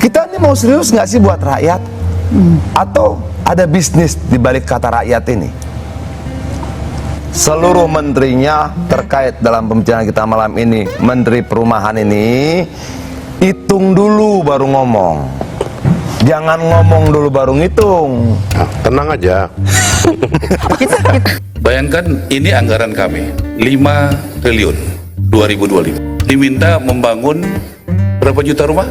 Kita ini mau serius nggak sih buat rakyat? Atau ada bisnis di balik kata rakyat ini? Seluruh menterinya terkait dalam pembicaraan kita malam ini, Menteri Perumahan ini, hitung dulu baru ngomong. Jangan ngomong dulu baru ngitung. Nah, tenang aja. Bayangkan ini anggaran kami 5 triliun 2025. Diminta membangun berapa juta rumah?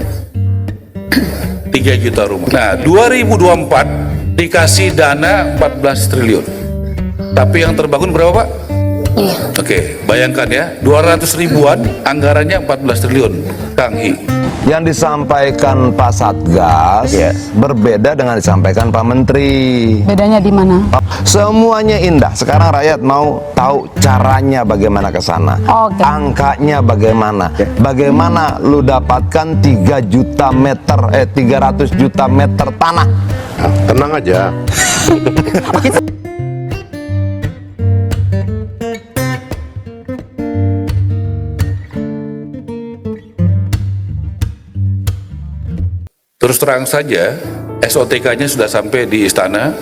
3 juta rumah. Nah, 2024 dikasih dana 14 triliun. Tapi yang terbangun berapa, Pak? Iya. Oke, bayangkan ya, 200 ribuan anggarannya 14 triliun, Kang Hi. Yang disampaikan Pak Satgas berbeda dengan disampaikan Pak Menteri. Bedanya di mana? Semuanya indah. Sekarang rakyat mau tahu caranya bagaimana ke sana. Oke. Angkanya bagaimana? Bagaimana lu dapatkan 3 juta meter 300 juta meter tanah? Nah, tenang aja. Terus terang saja, SOTK-nya sudah sampai di istana.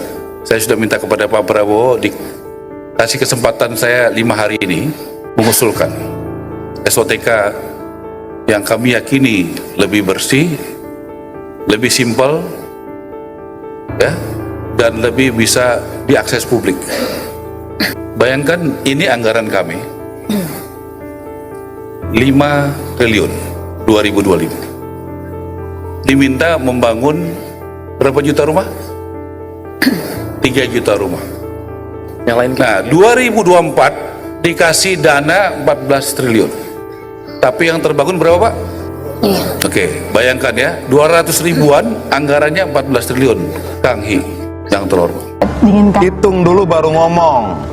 Saya sudah minta kepada Pak Prabowo dikasih kesempatan saya 5 hari ini mengusulkan SOTK yang kami yakini lebih bersih, lebih simpel, ya, dan lebih bisa diakses publik. Bayangkan ini anggaran kami 5 triliun 2025. Diminta membangun berapa juta rumah? 3 juta rumah. Yang lain. Nah, 2024 dikasih dana 14 triliun. Tapi yang terbangun berapa, Pak? Iya. Oke, bayangkan ya, 200 ribuan anggarannya 14 triliun, Kang Hi, yang terhormat. Diinginkan. Hitung dulu baru ngomong.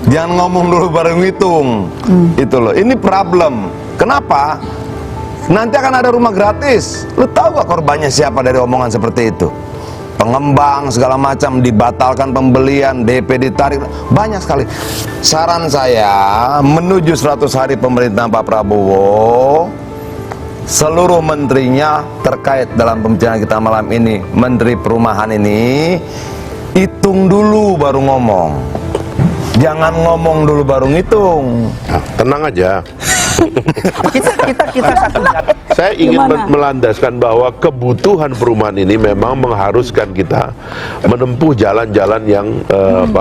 Jangan ngomong dulu baru ngitung. Itu loh. Ini problem. Kenapa? Nanti akan ada rumah gratis. Lu tahu gak korbannya siapa dari omongan seperti itu? Pengembang segala macam dibatalkan pembelian, DP ditarik, banyak sekali. Saran saya menuju 100 hari pemerintahan Pak Prabowo, seluruh menterinya terkait dalam pembicaraan kita malam ini, Menteri Perumahan ini, hitung dulu baru ngomong. Jangan ngomong dulu baru ngitung. Nah, tenang aja. kita satu. Saya ingin Gimana? melandaskan bahwa kebutuhan perumahan ini memang mengharuskan kita menempuh jalan-jalan yang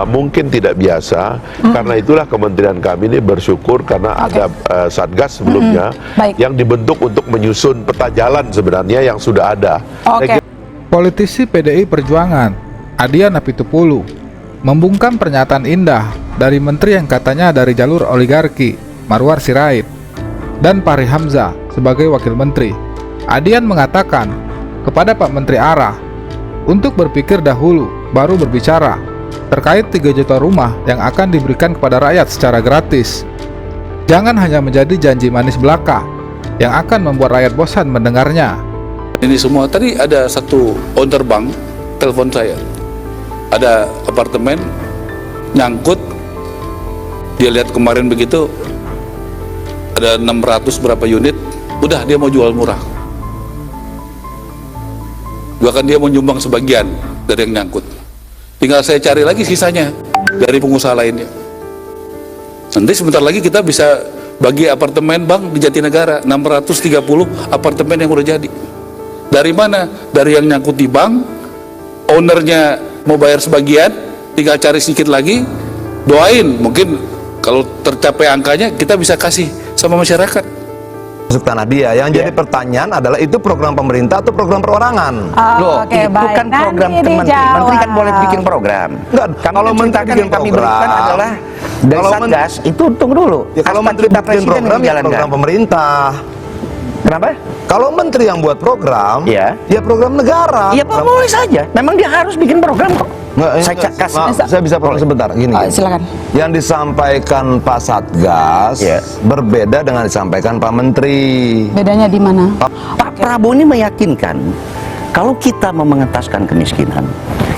mungkin tidak biasa. Karena itulah kementerian kami ini bersyukur karena ada Satgas sebelumnya Baik. yang dibentuk untuk menyusun peta jalan sebenarnya yang sudah ada. Oke. Politisi PDI Perjuangan, Adian Apitupulu, membungkam pernyataan indah dari menteri yang katanya dari jalur oligarki, Marwar Sirait, dan Fahri Hamzah sebagai wakil menteri. Adian mengatakan kepada Pak Menteri Arah untuk berpikir dahulu baru berbicara terkait 3 juta rumah yang akan diberikan kepada rakyat secara gratis. Jangan hanya menjadi janji manis belaka yang akan membuat rakyat bosan mendengarnya. Ini semua, tadi ada satu owner bank telepon saya, ada apartemen nyangkut, dia lihat kemarin begitu ada 600 berapa unit, udah dia mau jual murah, bahkan dia mau nyumbang sebagian dari yang nyangkut, tinggal saya cari lagi sisanya dari pengusaha lainnya. Nanti sebentar lagi kita bisa bagi apartemen bank di Jatinegara, 630 apartemen yang udah jadi. Dari mana? Dari yang nyangkut di bank, ownernya mau bayar sebagian, tinggal cari sedikit lagi, doain, mungkin kalau tercapai angkanya kita bisa kasih sama masyarakat. Masuk tanah dia. Yang jadi pertanyaan adalah itu program pemerintah atau program perorangan? Loh, Oke, itu baik. kan program Nanti menteri. dijawab. Menteri kan boleh bikin program. Enggak, Kami kalau kan menteri ceritakan bikin yang kami program, berikan adalah dari kalau Satgas, itu tunggu dulu. Ya kalau Aspek menteri kita bikin presiden program yang ya dijalankan. program pemerintah. Kenapa? Kalau menteri yang buat program, Iya. ya program negara. Iya, boleh saja. Memang dia harus bikin program kok. Saya bisa potong sebentar gini. Silakan. Yang disampaikan Pak Satgas berbeda dengan disampaikan Pak Menteri. Bedanya di mana? Pak Prabowo ini meyakinkan kalau kita mau mengentaskan kemiskinan,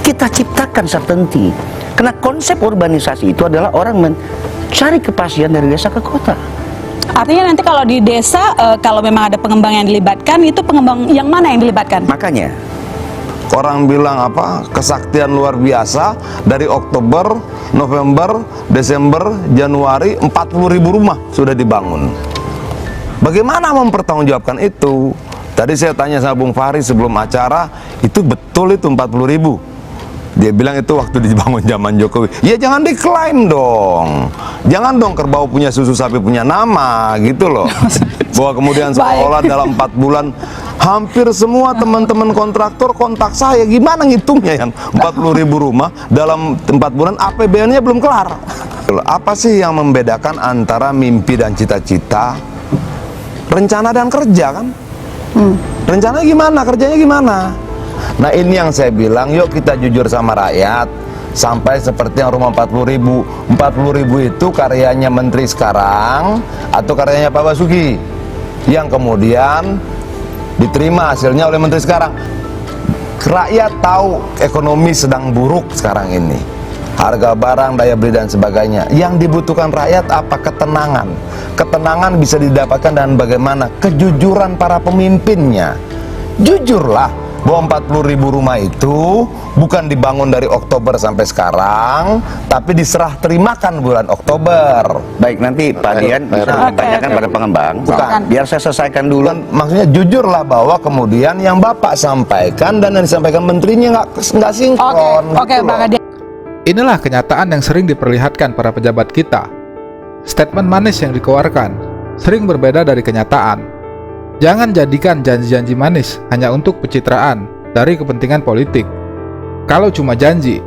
kita ciptakan certainty. Karena konsep urbanisasi itu adalah orang mencari kepastian dari desa ke kota. Artinya nanti kalau di desa, kalau memang ada pengembang yang dilibatkan, itu pengembang yang mana yang dilibatkan? Makanya Orang bilang apa? Kesaktian luar biasa dari Oktober, November, Desember, Januari 40.000 rumah sudah dibangun. Bagaimana mempertanggungjawabkan itu? Tadi saya tanya sama Bung Fahri sebelum acara, itu betul itu 40.000? Dia bilang itu waktu dibangun zaman Jokowi. Ya jangan diklaim dong. Jangan dong kerbau punya susu sapi punya nama gitu loh. Bahwa kemudian seolah dalam 4 bulan hampir semua teman-teman kontraktor kontak saya. Gimana ngitungnya yang 40.000 rumah dalam 4 bulan APBN-nya belum kelar. Apa sih yang membedakan antara mimpi dan cita-cita, rencana dan kerja kan? Rencananya gimana, kerjanya gimana? Nah ini yang saya bilang, yuk kita jujur sama rakyat. Sampai seperti yang rumah 40.000 itu karyanya menteri sekarang atau karyanya Pak Basuki yang kemudian diterima hasilnya oleh menteri sekarang. Rakyat tahu ekonomi sedang buruk sekarang ini, harga barang, daya beli dan sebagainya. Yang dibutuhkan rakyat apa? Ketenangan. Ketenangan bisa didapatkan dan bagaimana? Kejujuran para pemimpinnya. Jujurlah bahwa 40.000 rumah itu bukan dibangun dari Oktober sampai sekarang, tapi diserah terimakan bulan Oktober. baik, nanti Pak Dian bisa ditanyakan pada pengembang. Bukan. Biar saya selesaikan dulu. Bukan, maksudnya jujurlah bahwa kemudian yang Bapak sampaikan dan yang disampaikan menterinya nggak sinkron. Oke, gitu Bang loh. Adi. Inilah kenyataan yang sering diperlihatkan para pejabat kita. Statement manis yang dikeluarkan sering berbeda dari kenyataan. Jangan jadikan janji-janji manis hanya untuk pencitraan dari kepentingan politik. Kalau cuma janji,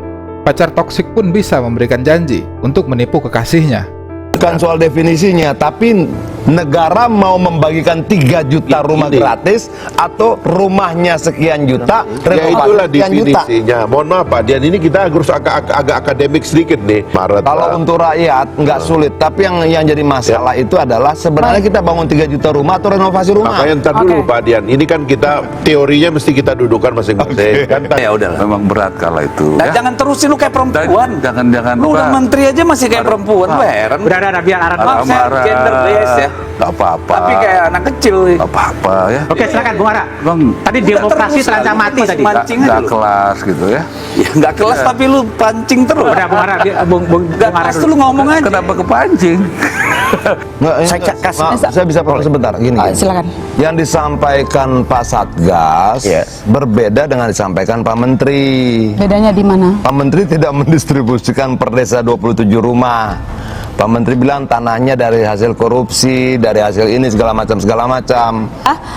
pacar toksik pun bisa memberikan janji untuk menipu kekasihnya. Bukan soal definisinya, tapi negara mau membagikan 3 juta rumah gratis atau rumahnya sekian juta, Ya renovasi itulah sekian juta. definisinya. Mohon maaf Pak Dian, ini kita harus agak akademik sedikit nih, Maret. Kalau Pak. untuk rakyat nggak sulit, tapi yang jadi masalah itu adalah sebenarnya kita bangun 3 juta rumah atau renovasi rumah. Makanya ntar dulu Pak Dian, ini kan kita teorinya mesti kita dudukan masing-masing. Kan Ya udah, memang berat kalau itu. Nah, ya. jangan terusin lu kayak perempuan. Jangan Lu udah apa, menteri aja masih kayak perempuan. Lu heran. Udah, biar Aran. Maaf, saya marah. gender base ya. Gak apa-apa. Tapi kayak anak kecil. Gak apa-apa ya. Oke, silakan Bung Ara. Bang, Tadi Udah demokrasi terus, terancam lu mati masih tadi. mancing aja gak lu. kelas gitu ya. Ya nggak kelas tapi lu pancing terus. Udah Bung Ara, Bung Nggak Ara kelas dulu. tuh lu ngomong aja. Kenapa kepancing? Saya bisa potong sebentar gini. Silakan. Yang disampaikan Pak Satgas berbeda dengan disampaikan Pak Menteri. Bedanya di mana? Pak Menteri tidak mendistribusikan per desa 27 rumah. Pak Menteri bilang tanahnya dari hasil korupsi, dari hasil ini segala macam.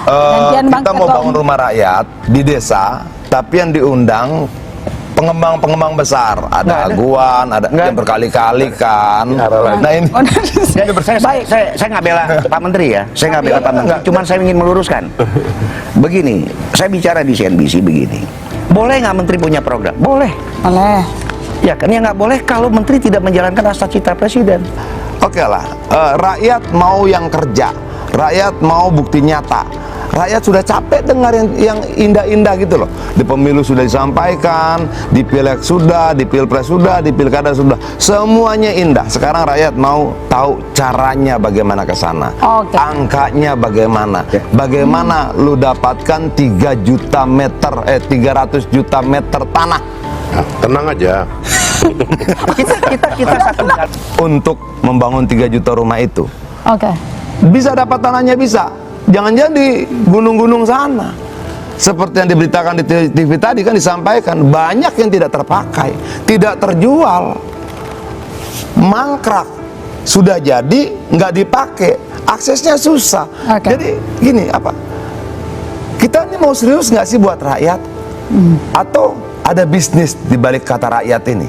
Gantian Bang Kita mau Ketua bangun rumah rakyat di desa, tapi yang diundang pengembang-pengembang besar, ada Aguan, ada yang berkali-kali kan. Nah ini Saya nggak bela Pak Menteri ya, saya nggak bela Pak Menteri. Cuman saya ingin meluruskan. Begini, saya bicara di CNBC begini. Boleh nggak Menteri punya program? Boleh. Oleh. Ya kan, yang nggak boleh kalau Menteri tidak menjalankan rasa cita Presiden. Oke lah, rakyat mau yang kerja, rakyat mau bukti nyata. Rakyat sudah capek dengar yang indah-indah gitu loh. Di pemilu sudah disampaikan, di pileg sudah, di pilpres sudah, di pilkada sudah. Semuanya indah. Sekarang rakyat mau tahu caranya bagaimana ke sana. Oke. Angkanya bagaimana. Bagaimana lu dapatkan 300 juta meter tanah. Nah, tenang aja. Kita satu Untuk membangun 3 juta rumah itu. Oke. Bisa dapat tanahnya, bisa. Jangan jadi gunung-gunung sana. Seperti yang diberitakan di TV tadi kan disampaikan, banyak yang tidak terpakai, tidak terjual, mangkrak, sudah jadi nggak dipakai, aksesnya susah. Oke. Jadi gini, apa? Kita ini mau serius nggak sih buat rakyat? Atau ada bisnis di balik kata rakyat ini?